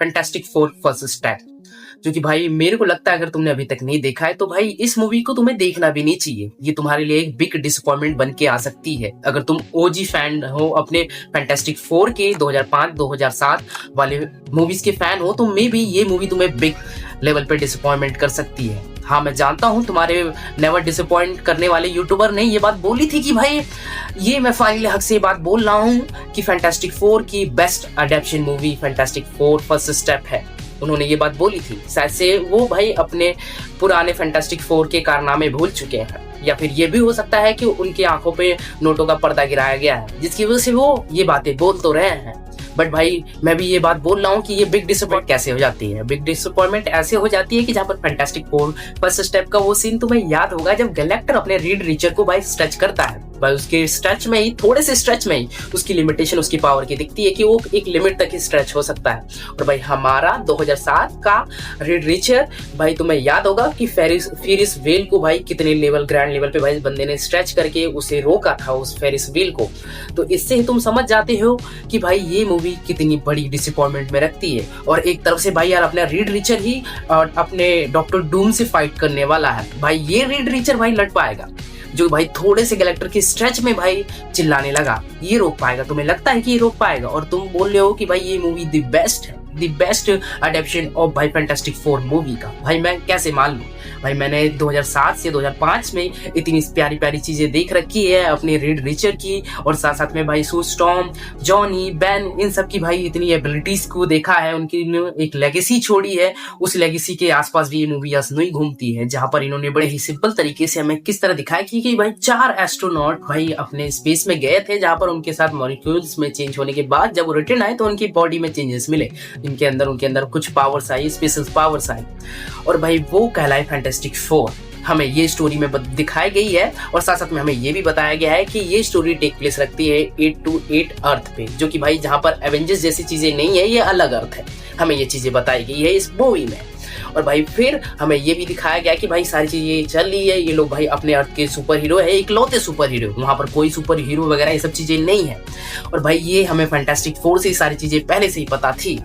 Fantastic four first step, जो कि भाई मेरे को लगता है अगर तुमने अभी तक नहीं देखा है तो भाई इस मूवी को तुम्हें देखना भी नहीं चाहिए। ये तुम्हारे लिए एक बिग डिसअपॉइंटमेंट बन के आ सकती है। अगर तुम ओजी फैन हो अपने फैंटास्टिक फोर के 2005-2007 वाले मूवीज के फैन हो तो मे बी ये मूवी तुम्हें बिग लेवल पे डिसअपॉइंटमेंट कर सकती है। हाँ, मैं जानता हूँ तुम्हारे नेवर डिसअपॉइंट करने वाले यूट्यूबर ने ये बात बोली थी कि भाई ये मैं फाइल हक से बात बोल रहा हूँ कि फैंटास्टिक फोर की best adaptation movie fantastic four first step है। उन्होंने ये बात बोली थी, शायद से वो भाई अपने पुराने फैंटास्टिक फोर के कारनामे भूल चुके हैं, या फिर ये भी हो सकता है कि उनकी आंखों पे नोटों का पर्दा गिराया गया है जिसकी वजह से वो ये बातें बोल तो रहे हैं। बट भाई मैं भी ये बात बोल रहा हूँ कि ये बिग डिसअपॉइंट कैसे हो जाती है। बिग डिसअपॉइंटमेंट ऐसे हो जाती है कि जहाँ पर फैंटास्टिक फोर फर्स्ट स्टेप का वो सीन तुम्हें याद होगा जब गैलेक्टर अपने रीड रीचर को भाई स्ट्रेच करता है। भाई उसके स्ट्रेच में ही, थोड़े से स्ट्रेच में ही उसकी लिमिटेशन उसकी पावर की दिखती है कि वो एक लिमिट तक ही स्ट्रेच हो सकता है। और भाई हमारा 2007 का रीड रीचर भाई तुम्हें याद होगा कि फेरिस व्हील को भाई कितने लेवल, ग्रैंड लेवल पे भाई बंदे ने स्ट्रेच करके उसे रोका था उस फेरिस व्हील को। तो इससे ही तुम समझ जाते हो कि भाई ये मूवी कितनी बड़ी डिसअपॉइंटमेंट में रखती है। और एक तरफ से भाई यार अपना रीड रीचर ही और अपने डॉक्टर डूम से फाइट करने वाला है। भाई ये रीड रीचर भाई लड़ पाएगा जो भाई थोड़े से गैलेक्टर की स्ट्रेच में भाई चिल्लाने लगा, ये रोक पाएगा? तुम्हें लगता है कि ये रोक पाएगा? और तुम बोल रहे हो कि भाई ये मूवी द बेस्ट है, द बेस्ट अडेप्शन ऑफ भाई फैंटास्टिक फोर मूवी का। भाई मैं कैसे मान लूं? भाई मैंने 2007 से 2005 में इतनी प्यारी प्यारी चीजें देख रखी है अपने रीड रीचर की, और साथ साथ में भाई सू स्टॉर्म, जॉनी, बेन, इन सब की भाई इतनी एबिलिटीज को देखा है, उनकी एक लेगेसी छोड़ी है। उस लेगेसी के आसपास भी ये मूवी असनोई घूमती है, जहां पर इन्होंने बड़े ही सिंपल तरीके से हमें किस तरह दिखाया कि भाई 4 एस्ट्रोनॉट भाई अपने स्पेस में गए थे, जहां पर उनके साथ मॉलिक्यूल्स में चेंज होने के बाद जब वो रिटर्न आए तो उनकी बॉडी में चेंजेस मिले, उनके अंदर कुछ पावर्स आई, स्पेशल पावर्स आई, और भाई वो कहलाए फैंटास्टिक फोर। हमें ये स्टोरी में दिखाई गई है, और साथ साथ में हमें ये भी बताया गया है कि ये स्टोरी टेक प्लेस रखती है 828 अर्थ पे, जो कि भाई जहां पर एवेंजर्स जैसी चीजें नहीं है, ये अलग अर्थ है। हमें ये चीजें बताई गई है इस मूवी में। और भाई फिर हमें ये भी दिखाया गया कि भाई सारी चीजें चल रही है, ये लोग भाई अपने अर्थ के सुपर हीरो है, इकलौते सुपर हीरो, वहां पर कोई सुपर हीरो वगैरह ये सब चीजें नहीं है। और भाई ये हमें फैंटास्टिक फोर से सारी चीजें पहले से ही पता थी।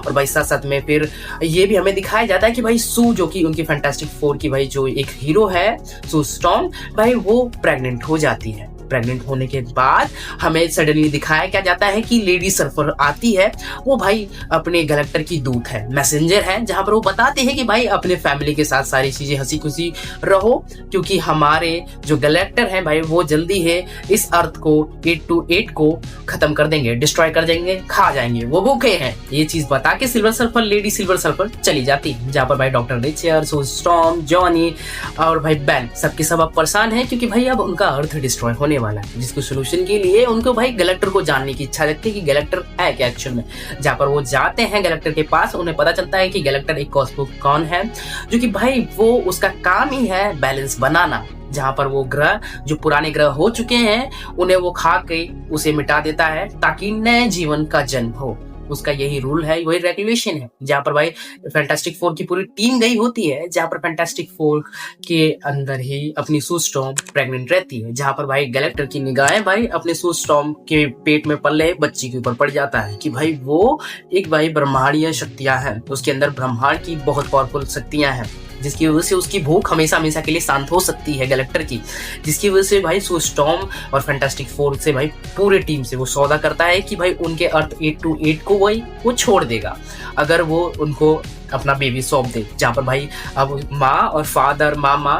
और भाई साथ साथ में फिर ये भी हमें दिखाया जाता है कि भाई सू, जो कि उनकी फैंटास्टिक फोर की भाई जो एक हीरो है सू स्टॉर्म, भाई वो प्रेग्नेंट हो जाती है। प्रेग्नेंट होने के बाद हमें सडनली दिखाया क्या जाता है कि लेडी सर्फर आती है, वो भाई अपने गैलेक्टर की दूत है, मैसेंजर है, जहां पर वो बताते हैं कि भाई अपने फैमिली के साथ सारी चीजें हंसी खुशी रहो, क्योंकि हमारे जो गैलेक्टर हैं भाई वो जल्दी है इस अर्थ को 828 को खत्म कर देंगे, डिस्ट्रॉय कर देंगे, खा जाएंगे, वो भूखे हैं। ये चीज बता के silver surfer, lady silver surfer चली जाती है, जहां पर भाई डॉक्टर रिचर, सू स्टॉर्म, जॉनी और भाई बेन सबके सब अब परेशान है, क्योंकि भाई अब उनका अर्थ डिस्ट्रॉय होने वाला है, जिसको सोल्यूशन के लिए उनको भाई गैलेक्टर को जानने की इच्छा रहती है कि गैलेक्टर है क्या एक्चुअल में। जहां पर वो जाते हैं गैलेक्टर के पास, उन्हें पता चलता है कि गैलेक्टर एक कॉस्मोकॉन है, जो कि भाई वो उसका काम ही है बैलेंस बनाना, जहां पर वो ग्रह जो पुराने ग्रह हो चुके हैं उन्हें वो खा के उसे मिटा देता है ताकि नए जीवन का जन्म हो। उसका यही रूल है, वही रेगुलेशन है। जहां पर भाई फैंटास्टिक फोर की पूरी टीम गई होती है, जहां पर फैंटास्टिक फोर के अंदर ही अपनी सू स्टॉर्म प्रेग्नेंट रहती है, जहां पर भाई गैलेक्टर की निगाहें भाई अपने सू स्टॉर्म के पेट में पले बच्ची के ऊपर पड़ जाता है कि भाई वो एक भाई ब्रह्मांडीय शक्तियां हैं, उसके अंदर ब्रह्मांड की बहुत पावरफुल शक्तियां हैं, जिसकी वजह से उसकी भूख हमेशा हमेशा के लिए शांत हो सकती है गैलेक्टर की, जिसकी वजह से भाई सू स्टॉर्म और फैंटास्टिक फोर से भाई पूरे टीम से वो सौदा करता है कि भाई उनके अर्थ 828 को वो छोड़ देगा अगर वो उनको अपना बेबी सौंप दे। जहाँ पर भाई अब माँ और फादर, मामा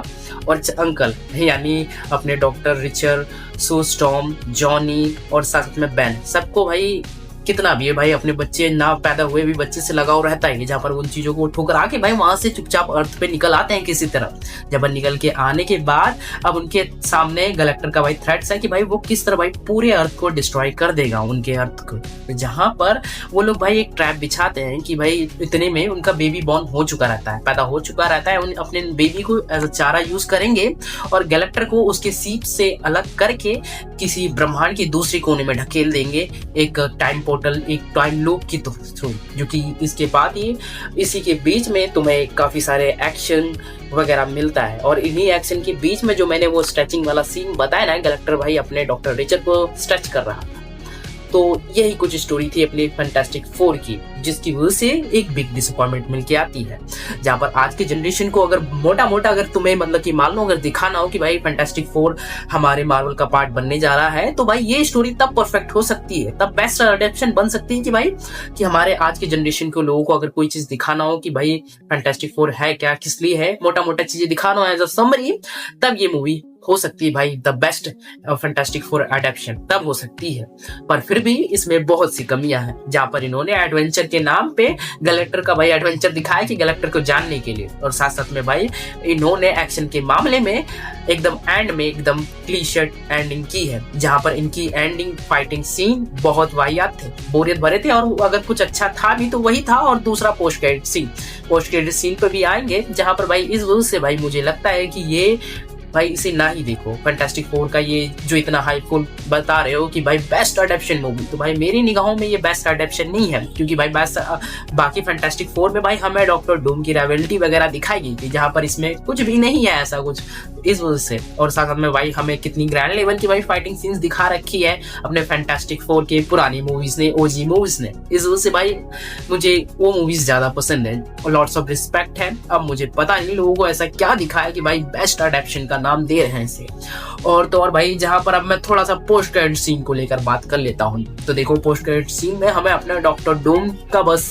और अंकल यानी अपने डॉक्टर रिचर, सू स्टॉर्म, जॉनी और साथ में बेन, सबको भाई कितना भी है भाई अपने बच्चे ना पैदा हुए भी बच्चे से लगाव रहता है, जहाँ पर उन चीजों को ठुकरा के भाई वहां से चुपचाप अर्थ पे निकल आते हैं किसी तरह। जब निकल के आने के बाद अब उनके सामने गैलेक्टर का भाई थ्रेट्स है कि भाई वो किस तरह भाई पूरे अर्थ को डिस्ट्रॉय कर देगा, उनके अर्थ को, जहां पर वो लोग भाई एक ट्रैप बिछाते हैं कि भाई इतने में उनका बेबी बॉर्न हो चुका रहता है, पैदा हो चुका रहता है, उन अपने बेबी को एज अ चारा यूज करेंगे और गैलेक्टर को उसके सीप से अलग करके किसी ब्रह्मांड के दूसरे कोने में ढकेल देंगे, एक टाइम पोर्टल, एक टाइम लूप की थ्रू, जो कि इसके बाद ही इसी के बीच में तुम्हें काफी सारे एक्शन वगैरह मिलता है। और इन्हीं एक्शन के बीच में जो मैंने वो स्ट्रेचिंग वाला सीन बताया ना, गैलेक्टर भाई अपने डॉक्टर रिचर को स्ट्रेच कर रहा था, तो यही कुछ स्टोरी थी अपने फैंटास्टिक फोर की, जिसकी वजह से एक बिग डिसअपॉइंटमेंट मिलके आती है। जहाँ पर आज की जनरेशन को अगर मोटा मोटा अगर तुम्हें मतलब कि मान लो अगर दिखाना हो कि भाई फैंटास्टिक फोर हमारे मार्वल का पार्ट बनने जा रहा है, तो भाई ये स्टोरी तब परफेक्ट हो सकती है, तब बेस्ट अडेप्शन बन सकती है कि भाई कि हमारे आज की जनरेशन के लोगों को अगर कोई चीज दिखाना हो कि भाई फैंटास्टिक फोर है क्या, किस लिए है, मोटा मोटा चीजें दिखाना हो एज अ समरी, तब ये मूवी हो सकती है भाई the best fantastic four adaptation तब हो सकती है। पर फिर भी इसमें बहुत सी कमियां हैं, जहां पर इन्होंने एडवेंचर के नाम पे गैलेक्टर का भाई एडवेंचर दिखाया कि गैलेक्टर को जानने के लिए, और साथ साथ में भाई इन्होंने एक्शन के मामले में एकदम एंड में एकदम क्लीशर्ट एंडिंग की है, जहां पर इनकी एंडिंग फाइटिंग सीन बहुत वाहियात थे, बोरियत भरे थे, और अगर कुछ अच्छा था भी तो वही था। और दूसरा पोस्ट क्रेडिट सीन पे भी आएंगे, जहां पर भाई इस वजह से भाई मुझे लगता है कि ये भाई इसे ना ही देखो फैंटास्टिक फोर का ये जो इतना हाईफुल बता रहे हो कि भाई बेस्ट अडेप्शन मूवी, तो भाई मेरी निगाहों में ये बेस्ट अडेप्शन नहीं है, क्योंकि भाई बेस्ट बाकी फैंटास्टिक फोर में भाई हमें डॉक्टर डूम की रेवेलिटी वगैरह दिखाई गई थी, जहां पर इसमें कुछ भी नहीं है ऐसा कुछ, इस वजह से। और साथ में भाई हमें कितनी ग्रैंड लेवल की भाई फाइटिंग सीन्स दिखा रखी है अपने फैंटास्टिक फोर के पुरानी मूवीज ने, ओजी मूवीज ने, इस वजह से भाई मुझे वो मूवीज ज्यादा पसंद है और लॉट्स ऑफ रिस्पेक्ट है। अब मुझे पता नहीं लोगों को ऐसा क्या दिखाया कि भाई बेस्ट अडेप्शन का नाम दे रहे हैं इसे। और तो और भाई जहां पर अब मैं थोड़ा सा पोस्ट क्रेडिट सीन को लेकर बात कर लेता हूं, तो देखो पोस्ट क्रेडिट सीन में हमें अपना डॉक्टर डूम का बस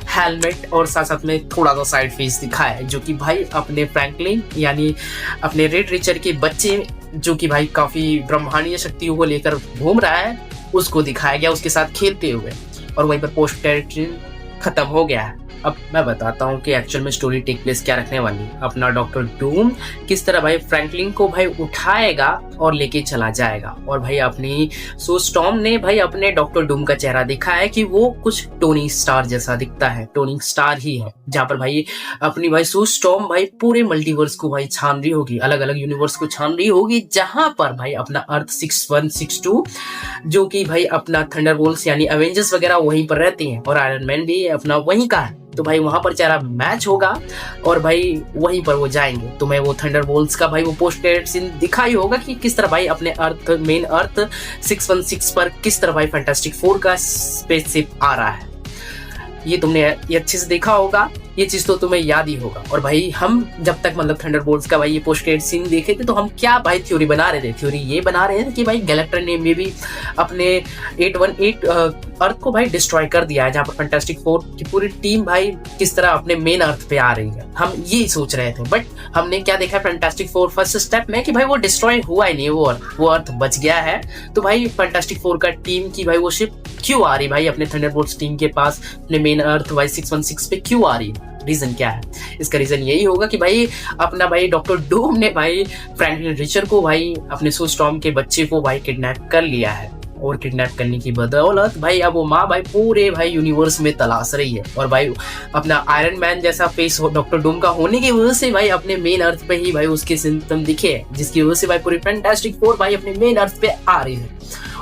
हेलमेट और साथ साथ में थोड़ा सा साइड फेस दिखाया है, जो कि भाई अपने फ्रैंकलिन यानी अपने रेड रिचर के बच्चे जो कि भाई काफी ब्रह्मांडीय शक्तियों को लेकर घूम रहा है, उसको दिखाया गया उसके साथ खेलते हुए, और वहीं पर पोस्ट क्रेडिट खत्म हो गया है। अब मैं बताता हूँ कि एक्चुअल में स्टोरी टेक प्लेस क्या रखने वाली है। अपना डॉक्टर डूम किस तरह भाई फ्रैंकलिन को भाई उठाएगा और लेके चला जाएगा, और भाई अपनी सो स्टॉर्म ने भाई अपने डॉक्टर डूम का चेहरा दिखा है कि वो कुछ टोनी स्टार जैसा दिखता है, टोनी स्टार ही है, जहाँ पर भाई अपनी भाई सो स्टॉर्म भाई पूरे मल्टीवर्स को भाई छान रही होगी, अलग अलग यूनिवर्स को छान रही होगी, जहां पर भाई अपना अर्थ 6162 जो कि भाई अपना थंडरबोल्ट्स यानी एवेंजर्स वगैरह वहीं पर रहते हैं, और आयरन मैन भी अपना वहीं का है, तो भाई वहां पर चारा मैच होगा और भाई वहीं पर वो जाएंगे। तो मैं वो थंडरबोल्ट्स का भाई वो पोस्ट क्रेडिट सीन दिखा ही होगा कि किस तरह भाई अपने अर्थ मेन अर्थ 616 पर किस तरह भाई फैंटास्टिक फोर का स्पेसशिप आ रहा है। ये तुमने ये अच्छे से देखा होगा, ये चीज तो तुम्हें याद ही होगा। और भाई हम जब तक मतलब थंडरबोल्ट्स का भाई ये पोस्ट क्रेडिट सीन देखे थे, तो हम क्या भाई थ्योरी बना रहे थे, थ्योरी ये बना रहे थे कि भाई गैलेक्टर ने में भी अपने 818 अर्थ को भाई डिस्ट्रॉय कर दिया है, जहाँ पर फैंटास्टिक फोर की पूरी टीम भाई किस तरह अपने मेन अर्थ पे आ रही है, हम ये सोच रहे थे। बट हमने क्या देखा फैंटास्टिक फोर फर्स्ट स्टेप में कि भाई वो डिस्ट्रॉय हुआ ही नहीं, वो अर्थ बच गया है। तो भाई फैंटास्टिक फोर का टीम की भाई वो शिप क्यों आ रही भाई अपने थंडरबोल्ट्स टीम के पास, अपने मेन अर्थ भाई 616 पे क्यों आ रही है? रीजन क्या है? इसका रीजन यही होगा कि भाई अपना भाई डॉक्टर डूम ने भाई फ्रैंकलिन रिचर को भाई अपने सो स्टॉर्म के बच्चे को भाई किडनैप कर लिया है, और किडनैप करने की बदौलत भाई अब वो माँ भाई पूरे भाई यूनिवर्स में तलाश रही है, और भाई अपना आयरन मैन जैसा फेस डॉक्टर डूम का होने की वजह से भाई अपने मेन अर्थ पे ही भाई उसके सिम्टम दिखे, जिसकी वजह से भाई पूरी फैंटास्टिक फोर भाई अपने मेन अर्थ पे आ रही है,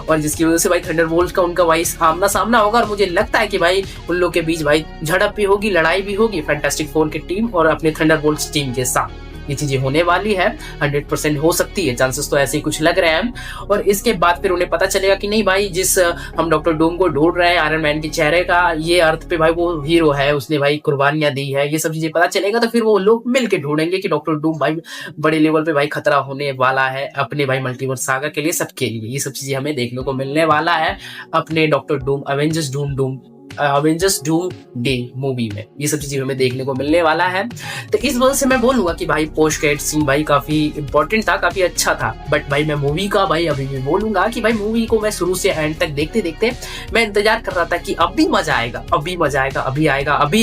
और जिसकी वजह से भाई थंडरबोल्ट्स का उनका भाई आमना सामना होगा। और मुझे लगता है कि भाई उन लोग के बीच भाई झड़प भी होगी, लड़ाई भी होगी फैंटास्टिक फोर की टीम और अपने थंडरबोल्ट्स टीम के साथ। ये चीजें होने वाली है, 100% हो सकती है, चांसेस तो ऐसे ही कुछ लग रहे हैं। और इसके बाद फिर उन्हें पता चलेगा कि नहीं भाई जिस हम डॉक्टर डूम को ढूंढ रहे हैं आयरन मैन के चेहरे का, ये अर्थ पे भाई वो हीरो है, उसने भाई कुर्बानियां दी है, ये सब चीजें पता चलेगा। तो फिर वो लोग मिलके ढूंढेंगे कि डॉक्टर डूम भाई बड़े लेवल पे भाई खतरा होने वाला है अपने भाई मल्टीवर्स सागा के लिए, सबके लिए। ये सब चीजें हमें देखने को मिलने वाला है अपने doctor Doom Avengers Doom day movie में, ये सब चीजें हमें देखने को मिलने वाला है। तो इस वजह से मैं बोलूंगा कि भाई पोस्ट क्रेडिट सीन भाई काफी इंपॉर्टेंट था, काफी अच्छा था। बट भाई मैं मूवी का भाई अभी भी बोलूंगा कि भाई मूवी को मैं शुरू से एंड तक देखते देखते मैं इंतजार कर रहा था कि अभी मजा आएगा, अभी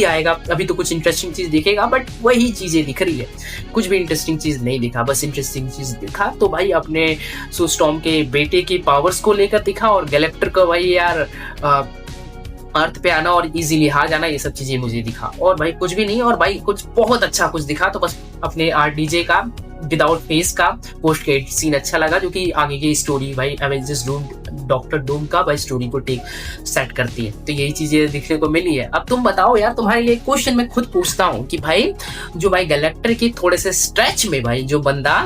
आएगा, अभी तो कुछ इंटरेस्टिंग चीज दिखेगा। बट वही चीजें दिख रही है, कुछ भी इंटरेस्टिंग चीज नहीं दिखा, बस इंटरेस्टिंग चीज दिखा तो भाई अपने सो स्टॉर्म के बेटे के पावर्स को लेकर दिखा, और गैलेक्टर को भाई यार अर्थ पे आना और इजीली हार जाना, ये सब चीजें मुझे दिखा। और भाई कुछ भी नहीं, और भाई कुछ बहुत अच्छा कुछ दिखा तो बस अपने आरडीजे का विदाउट फेस का पोस्ट क्रेडिट सीन अच्छा लगा, जो कि आगे की स्टोरी भाई एवेंजर्स डूम डॉक्टर डूम का भाई स्टोरी को टेक सेट करती है। तो यही चीजें दिखने को मिली है। अब तुम बताओ यार, तुम्हारे लिए क्वेश्चन मैं खुद पूछता हूँ कि भाई जो भाई गैलेक्टर की थोड़े से स्ट्रेच में भाई जो बंदा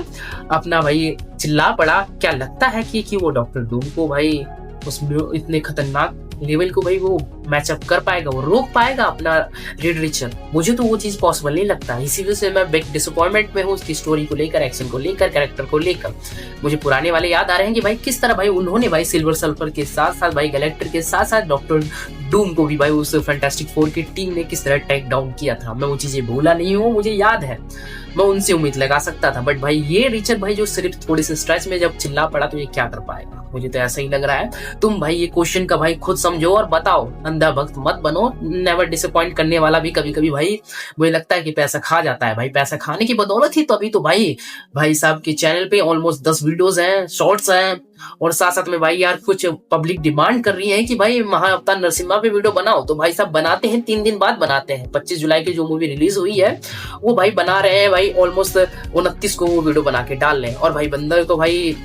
अपना भाई चिल्ला पड़ा, क्या लगता है कि वो डॉक्टर डूम को भाई उसमें इतने खतरनाक लेवल को भाई वो मैचअप कर पाएगा, वो रोक पाएगा अपना रेड रिचर? मुझे तो वो चीज पॉसिबल नहीं लगता। इसी वजह से मैं बिग डिसअपॉइंटमेंट में हूँ उसकी स्टोरी को लेकर, एक्शन को लेकर, कैरेक्टर को लेकर। मुझे पुराने वाले याद आ रहे हैं कि भाई किस तरह भाई उन्होंने भाई सिल्वर सर्फर के साथ साथ भाई गैलेक्टर के साथ साथ डॉक्टर डूम को भी भाई उस फैंटास्टिक फोर की टीम ने किस तरह टेक डाउन किया था। मैं वो चीजें भूला नहीं हूँ, मुझे याद है, मैं उनसे उम्मीद लगा सकता था। बट भाई ये रिचर भाई जो सिर्फ थोड़े से स्ट्रेच में जब चिल्ला पड़ा तो ये क्या कर पाएगा? मुझे तो ऐसा ही लग रहा है। तुम भाई ये क्वेश्चन का भाई खुद समझो और बताओ, अंधा भक्त मत बनो। नेवर डिसअपॉइंट करने वाला भी कभी कभी भाई मुझे लगता है कि पैसा खा जाता है। भाई पैसा खाने की बदौलत ही तो अभी तो भाई साहब के चैनल पे ऑलमोस्ट 10 वीडियोस हैं, शॉर्ट्स हैं, और साथ साथ में भाई यार कुछ पब्लिक डिमांड कर रही है कि भाई महाअवतार नरसिम्हा पे वीडियो बनाओ, तो भाई साहब बनाते हैं, 3 दिन बाद बनाते हैं। 25 जुलाई की जो मूवी रिलीज हुई है वो भाई बना रहे हैं भाई, ऑलमोस्ट 29 को वो वीडियो बना के डाल रहे हैं। और भाई बंदा तो भाई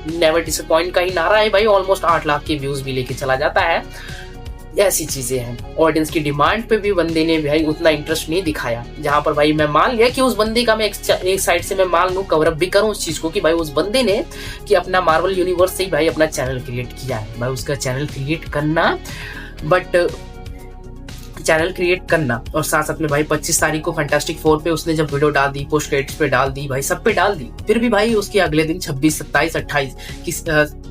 नेवर डिसअपॉइंट का ही नारा है भाई, ऑलमोस्ट 8 लाख के व्यूज भी लेके चला जाता है। ऐसी चीजें हैं। ऑडियंस की डिमांड पे भी बंदे ने भाई उतना इंटरेस्ट नहीं दिखाया, जहां पर भाई मैं मान लिया कि उस बंदे का मैं एक साइड से मैं मान लूं, कवरअप भी करूं उस चीज को कि भाई उस बंदे ने कि अपना मार्वल यूनिवर्स से ही भाई अपना चैनल क्रिएट किया है। भाई उसका चैनल क्रिएट करना, बट चैनल क्रिएट करना और साथ साथ में भाई 25 तारीख को फैंटास्टिक फोर पे उसने जब वीडियो डाल दी, पोस्ट क्रेडिट्स पे डाल दी, भाई सब पे डाल दी, फिर भी भाई उसके अगले दिन 26, 27,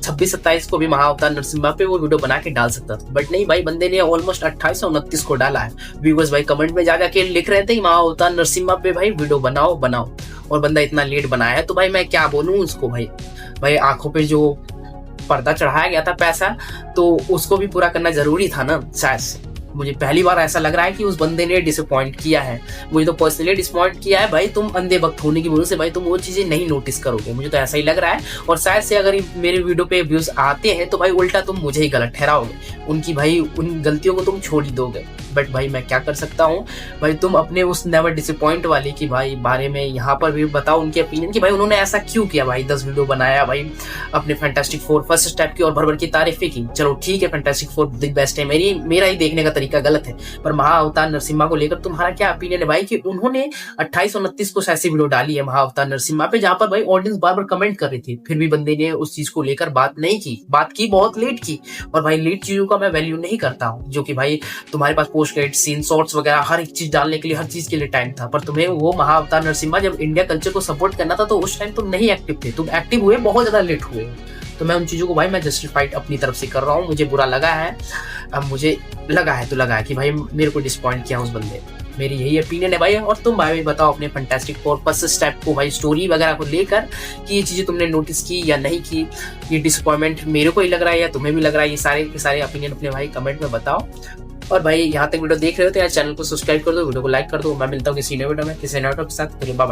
28 को भी महाअवतार नरसिम्हा पे वो वीडियो बना के डाल सकता था। बट नहीं भाई, बंदे ने ऑलमोस्ट 28 और 29 को डाला है। व्यूअर्स भाई कमेंट में जा के लिख रहे थे महाअवतार नरसिम्हा पे भाई वीडियो बनाओ, और बंदा इतना लेट बनाया है तो भाई मैं क्या बोलूं उसको। भाई आंखों पे जो पर्दा चढ़ाया गया था पैसा, तो उसको भी पूरा करना जरूरी था ना शायद से। मुझे पहली बार ऐसा लग रहा है कि उस बंदे ने डिसअपॉइंट किया है। मुझे तो पर्सनली डिसअपॉइंट किया है भाई। तुम अंधे भक्त होने की वजह से भाई तुम वो चीजें नहीं नोटिस करोगे, मुझे तो ऐसा ही लग रहा है। और शायद से अगर मेरे वीडियो पे व्यूज आते हैं तो भाई उल्टा तुम मुझे ही गलत ठहराओगे, उनकी भाई उन गलतियों को तुम छोड़ ही दोगे। बट भाई मैं क्या कर सकता हूँ भाई, तुम अपने उस नेवर डिसअपॉइंट वाले की भाई बारे में यहाँ पर भी बताओ उनके ओपिनियन कि भाई उन्होंने ऐसा क्यों किया। भाई 10 वीडियो बनाया भाई अपने फैंटास्टिक फोर फर्स्ट स्टेप की और भर भर की तारीफें की। चलो ठीक है, फैंटास्टिक फोर द बेस्ट है, मेरा ही देखने का तरीका गलत है। पर महाअवतार नरसिम्हा को लेकर तुम्हारा क्या ओपिनियन है भाई कि उन्होंने 28 और 29 को ऐसी वीडियो डाली है महाअवतार नरसिम्हा पे, जहां पर भाई ऑडियंस बार बार कमेंट कर रही थी, फिर भी बंदे ने उस चीज को लेकर बात नहीं की। बात की बहुत लेट की, और भाई लेट चीजों का मैं वैल्यू नहीं करता हूँ। जो कि भाई तुम्हारे पास पोस्ट क्रेडिट सीन, शॉर्ट्स वगैरह हर एक चीज डालने के लिए, हर चीज के लिए टाइम था। पर तुम्हें वो महाअवतार नरसिम्हा जब इंडिया कल्चर को सपोर्ट करना था तो उस टाइम तुम नहीं एक्टिव थे, तुम एक्टिव हुए बहुत ज्यादा लेट हुए। तो मैं उन चीजों को भाई मैं जस्टिफाइड अपनी तरफ से कर रहा हूँ। मुझे बुरा लगा है, अब मुझे लगा है कि भाई मेरे को डिसअपॉइंट किया उस बंदे। मेरी यही ओपिनियन है भाई। और तुम भाई बताओ अपने फैंटास्टिक फोर फर्स्ट स्टेप को भाई स्टोरी वगैरह को लेकर कि ये चीजें तुमने नोटिस की या नहीं की। ये डिसअपॉइंटमेंट मेरे को ही लग रहा है या तुम्हें भी लग रहा है, ये सारे के सारे ओपिनियन अपने भाई कमेंट में बताओ। और भाई यहाँ तक वीडियो देख रहे हो तो यार चैनल को सब्सक्राइब कर दो, वीडियो को लाइक कर दो। मैं मिलता हूँ किसी नए वीडियो में किसी नए टॉपिक के साथ। Bye bye.